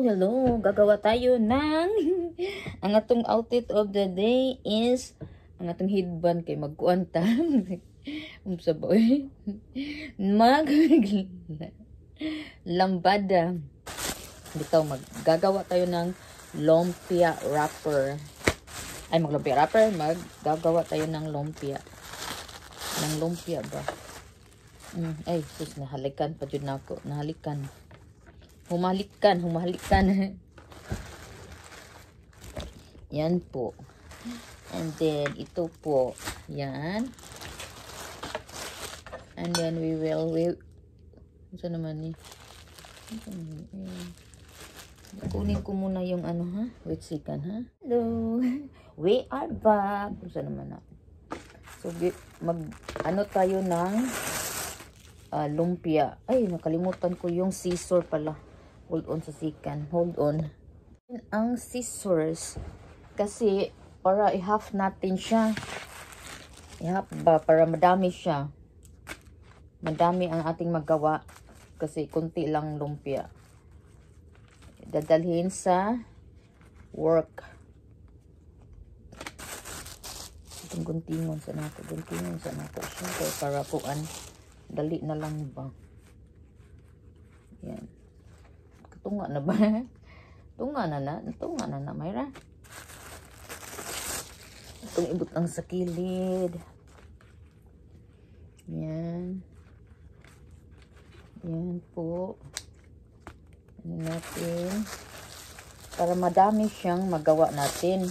hello. Gagawa tayo ng ang atong outfit of the day is ang atong headband kay magkuanta. Umsa ba oy? Mag lambada. Bitaw maggagawa tayo ng lumpia wrapper. Ay maglumpia wrapper, maggagawa tayo ng lumpia. Ng lumpia ba? Ay, sus nahalikan pa jud nako. Nahalikan. Humalikan. Yan po. And then, ito po. Yan. And then, we saan naman ni? Kunin ko muna yung ano, ha? Wait second, ha? Hello. We are back. Saan naman ako? So, ano tayo ng lumpia. Ay, nakalimutan ko yung scissor pala. Hold on sa second. Hold on. Ang scissors, kasi para i-half natin siya. I-half ba? Para madami siya. Madami ang ating magawa. Kasi kunti lang lumpia. Dadalhin sa work. Guntingon sa nato. Siyempre, para kuan. Dali na lang ba? Yan. Tunga na ba? Tunga na, Mayra. Itong ibutang sa kilid. Yan. Yan po. Ano natin. Para madami siyang magawa natin.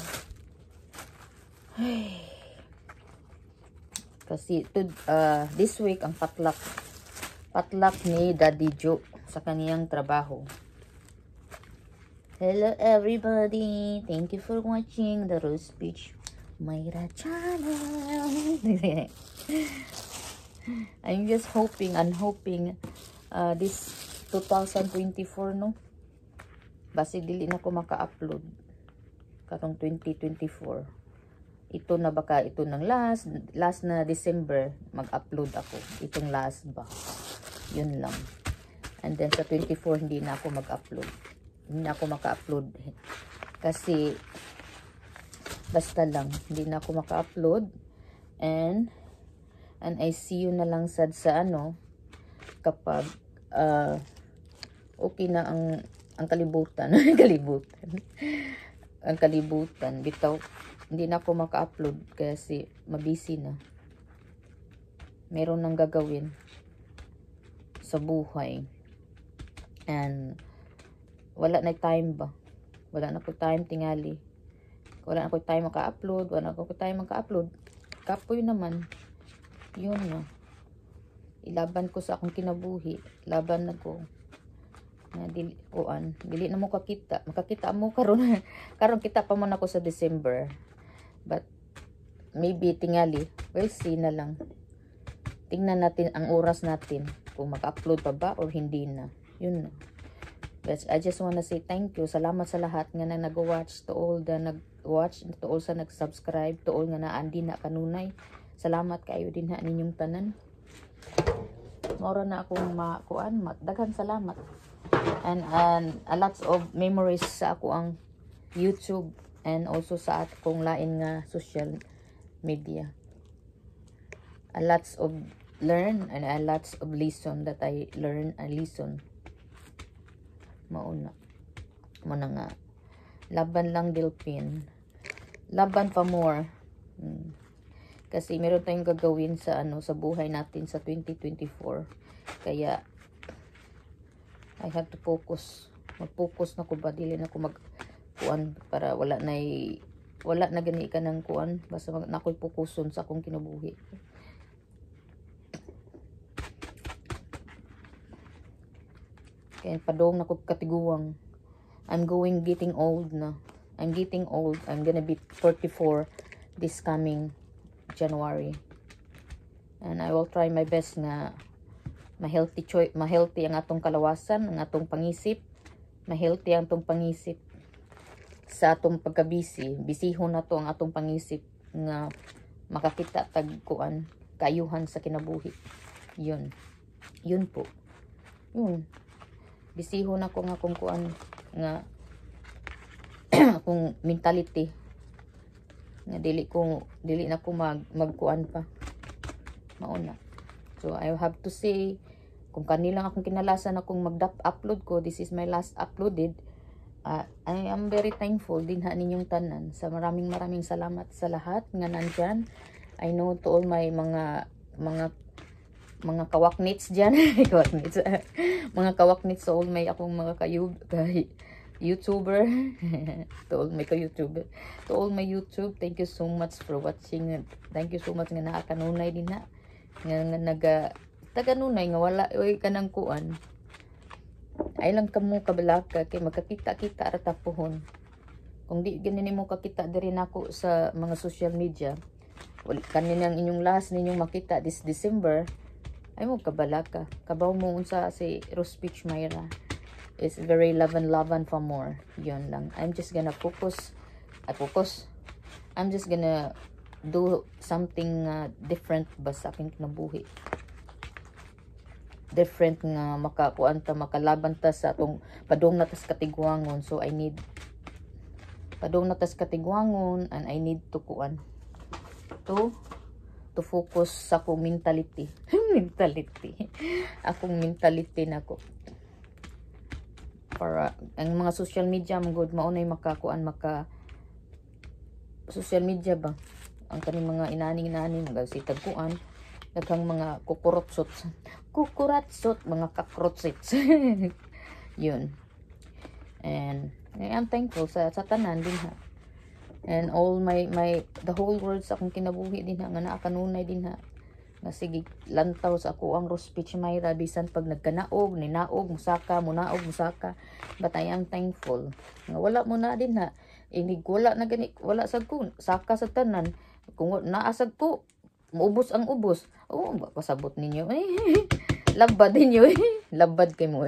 Ay. Kasi this week ang patlak ni Daddy Joe sa kaniyang trabaho. Hello everybody, thank you for watching the Rose Beach Mayra channel. I'm just hoping this 2024 no, basi dili na ko maka-upload karong 2024. Ito na baka ito ng last na December mag-upload ako. Itong last ba. Yun lang. And then sa 24 hindi na ako mag-upload. Hindi na ako maka-upload. Kasi basta lang hindi na ako maka-upload. And I see you na lang sad sa ano kapag okay na ang kalibutan. Ang kalibutan. Bitaw hindi na ako maka-upload kasi mabisi na. Meron nang gagawin sa buhay. And wala na time ba? Wala na ko time tingali. Wala na ko time maka-upload. Kapoy naman. Yun na. Ilaban ko sa akong kinabuhi. Laban na ko. Dili na mo kakita. Makakita mo karon. Karon kita pa man ako sa December. But maybe tingali. We'll see na lang. Tingnan natin ang oras natin. Kung mag-upload pa ba or hindi na. Yun na. But I just wanna say thank you. Salamat sa lahat nga na nag-watch. To all the nag-watch. To all sa nag-subscribe. To all nga na andi na kanunay. Salamat kayo din ha ninyong tanan. Mora na akong makuan. Daghang salamat. And a lots of memories sa ako ang YouTube. And also sa akong lain nga social media. A lots of learn and a lots of lesson that I learn and listen. Mauna. Muna nga. Laban lang Delphin. Laban pa more. Kasi meron tayong gagawin sa sa buhay natin sa 2024. Kaya I have to focus. Mag-focus na ko ba dili na ko kuan para wala na gani ka ng kuan basta nakoy fokuson sa akong kinabuhi. Kaya padong nako katiguang. I'm getting old na. I'm getting old. I'm gonna be 44 this coming January. And I will try my best nga ma-healthy ang atong kalawasan, ang atong pangisip. Ma-healthy ang atong pangisip. Sa atong pagkabisi, bisihon na to ang atong pangisip nga makakita tagkuan kaayuhan sa kinabuhi. Yun po. Bisihon ako nga kung kuan nga akong mentality nga dili na ko magkuan pa mauna. So I have to say, kung kanilang akong kinalasan akong upload ko, this is my last uploaded. I am very thankful din ha ninyong tanan. Sa maraming salamat sa lahat nga nandyan. I know to all my mga kawaknits dyan. Mga kawaknits sa all my akong mga YouTuber. To all my YouTuber. To all my YouTube, thank you so much for watching. Thank you so much nga nakakanunay din na. Nga taganunay nga wala oy kanang kuan. Ay lang kamo kabalaka kay makakita-kita ra tapuhon. Kung di ganin mo kakita diri nako sa mga social media, wala kaninang inyong last ninyong makita this December, ay mo kabalaka. Kabaw mo unsa si Rose Peach Myra. It's very love and for more. Yun lang. I'm just gonna focus. I'm just gonna do something different ba sa aking kinabuhi. Different nga makakuan ta, makalaban ta sa atong padung natas katigwangon. So I need padung natas katigwangon, and I need to kuan to focus sa akong mentality. Akong mentality nako. Para ang mga social media good maunay makakuan social media ba ang kaning mga inaning si tagkuan daghang mga kukuratsot mga kakrotsits. Yun. And I am thankful sa tanan din ha, and all the whole world sa akong kinabuhi din ha nga naakanunay din ha nga sige lantaw sa ako ang Rose Peach Myra bisan pag nagkanaog ninaog musaka but I am thankful nga wala mo na din ha, inig wala na gani, wala sad ko saka sa tanan, kung naasag ko maubos ang ubos, pasabot ninyo labad ninyo labad kay mo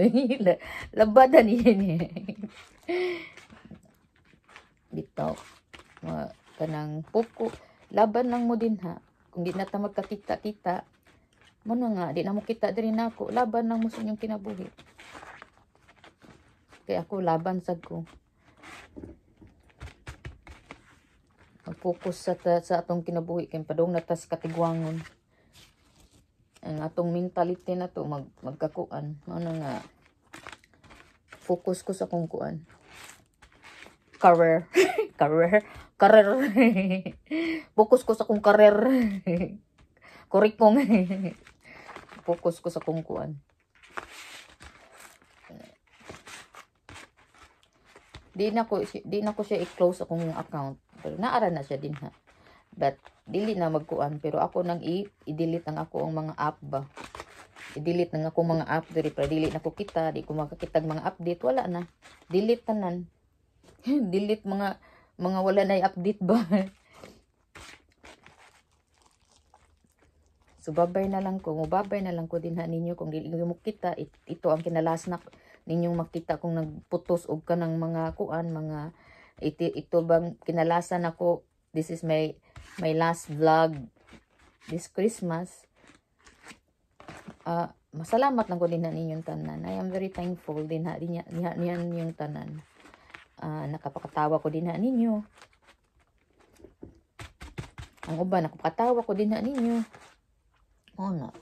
labadan ninyo bitaw kanang puko laban lang mo din ha. Kung di na ta magkakita-kita, mo na nga, di na mo kita diri nako, laban lang mo sa inyong kinabuhi. Kaya ako, laban sad ko. Mag-focus sa atong kinabuhi, kaya padong natas katigwangon. Ang atong mentality na to, magkakuan. Mo na nga, focus ko sa kong kuan. Career. Focus ko sa kong career. Kurikong. Focus ko sa kong kuan. Di na ko siya i-close akong account. Pero naara na siya din ha. But dili na magkuan, pero ako nang i-delete ang ako ang mga app ba. I-delete nang ako mga app diri para dili na ko kita, di ko makakitag mga update, wala na. Delete tanan. Delete mga wala na i-update ba. So babay na lang ko din ha ninyo kung dili mo kita, ito ang kinalasnak ninyong makita kung nagputos og ka ng mga kuan, mga ito bang kinalasan ako. This is my last vlog this Christmas. Masalamat lang ko din na ninyong tanan. I am very thankful din ha niyan yung tanan. Nakapakatawa ko din na ninyo. Ang uban, nakapakatawa ko din na ninyo. Na.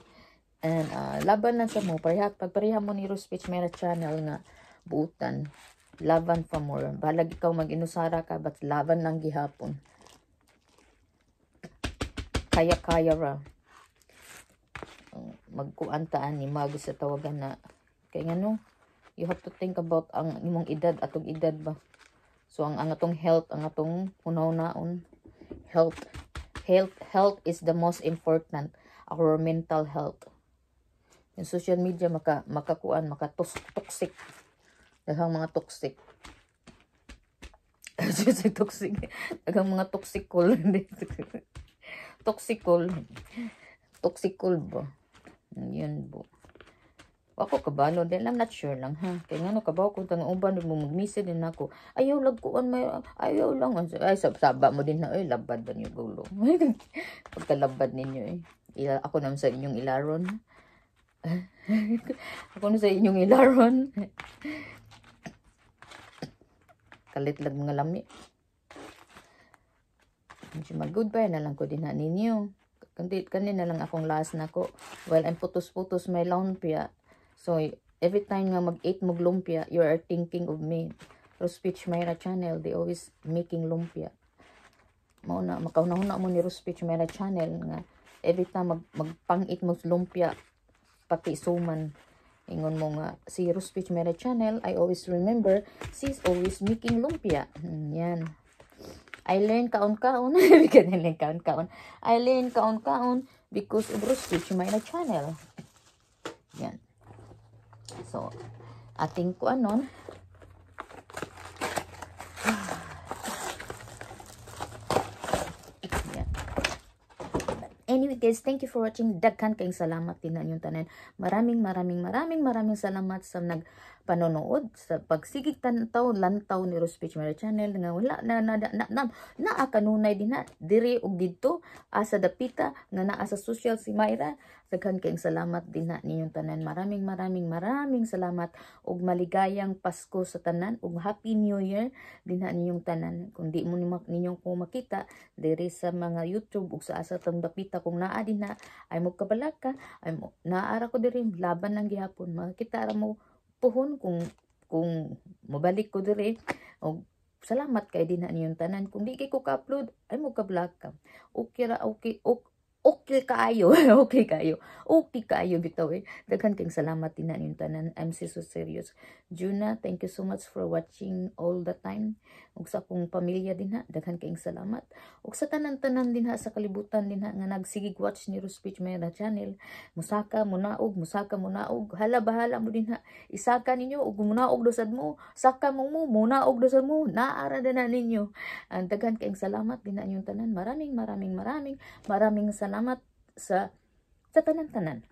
And laban lang sa mo. Pagpareha mo ni Rose Peach Myra channel nga buutan. Laban pa more. Balag ikaw mag-inusara ka, but laban lang gihapon. Kaya ra. Magkuantaan ni mag sa tawagan na. Kaya nga no, you have to think about ang imong edad, atong edad ba. So ang atong health, ang atong hunaw-naon. Health is the most important. Our mental health. Yung social media makakuan, toxic. Daghang mga toxic. Toxic. Daghang mga toxicol. Toxicol ba? Yun po. Ako kabalo din, I'm not sure lang ha. Kaya nga no, kabaw ko tang uban mo mag-message din ako. Ayaw lagkuan may ayaw lang. Ay saba mo din na labad ba niyo gulo. Pagkalabad ninyo ako naman sa inyong ilaron. Ako na sa inyong ilaron. kalit lang mga lami. Mag-goodbye na lang ko din na ninyo. Kanina lang akong last na ko. Well, I'm putos-putos may lumpia. So, every time nga mag-eat mo lumpia, you are thinking of me. Rospich Mayra channel, they always making lumpia. Mauna, makaunahuna mo ni Rospich Mayra channel nga every time magpang-eat mo lumpia, pati suman. Ingon mo nga, si Rospich Mayra channel, I always remember, she's always making lumpia. Yan. I learn kaon-kaon. I learn kaon-kaon because of Rospich Mayra channel. Yan. So, ating ko anon. Anyway guys, thank you for watching. Daghan kayong salamat din na inyong tanan. Maraming salamat sa nagpanonood, sa pagsigig lantaw ni Rospich Mayra channel nga wala na kanunay din na diri og didto sa dapita nga naa sa social si Mayra. Daghan kayong salamat din na ninyong tanan. Maraming salamat og maligayang Pasko sa tanan og Happy New Year din na ninyong tanan. Kung di mo ninyong ko makita diri sa mga YouTube ug sa asa tong dapita kung naa din na ay mo kabalaka ay mo naara ko diri laban lang gihapon makita ra mo puhon kung mabalik ko diri og salamat kay din na ninyong tanan. Kung di kay ko ka-upload ay mo kabalaka okay ra okay kaayo. Okay kaayo bitaw eh. Daghan kayong salamat din na ninyong tanan. I'm so serious. Juna, thank you so much for watching all the time. Ug sa akong pamilya din ha, daghan kayong salamat. Ug sa tanan-tanan din ha, sa kalibutan din ha, nga nagsigig watch ni Rospich Mayra channel. Musaka, munaog. Hala bahala mo din ha. Isaka ninyo, ug munaog dosad mo. Saka mo, munaog dosad mo. Naara na ninyo. Ang daghan kayong salamat din na inyong tanan. Maraming salamat sa tanan-tanan.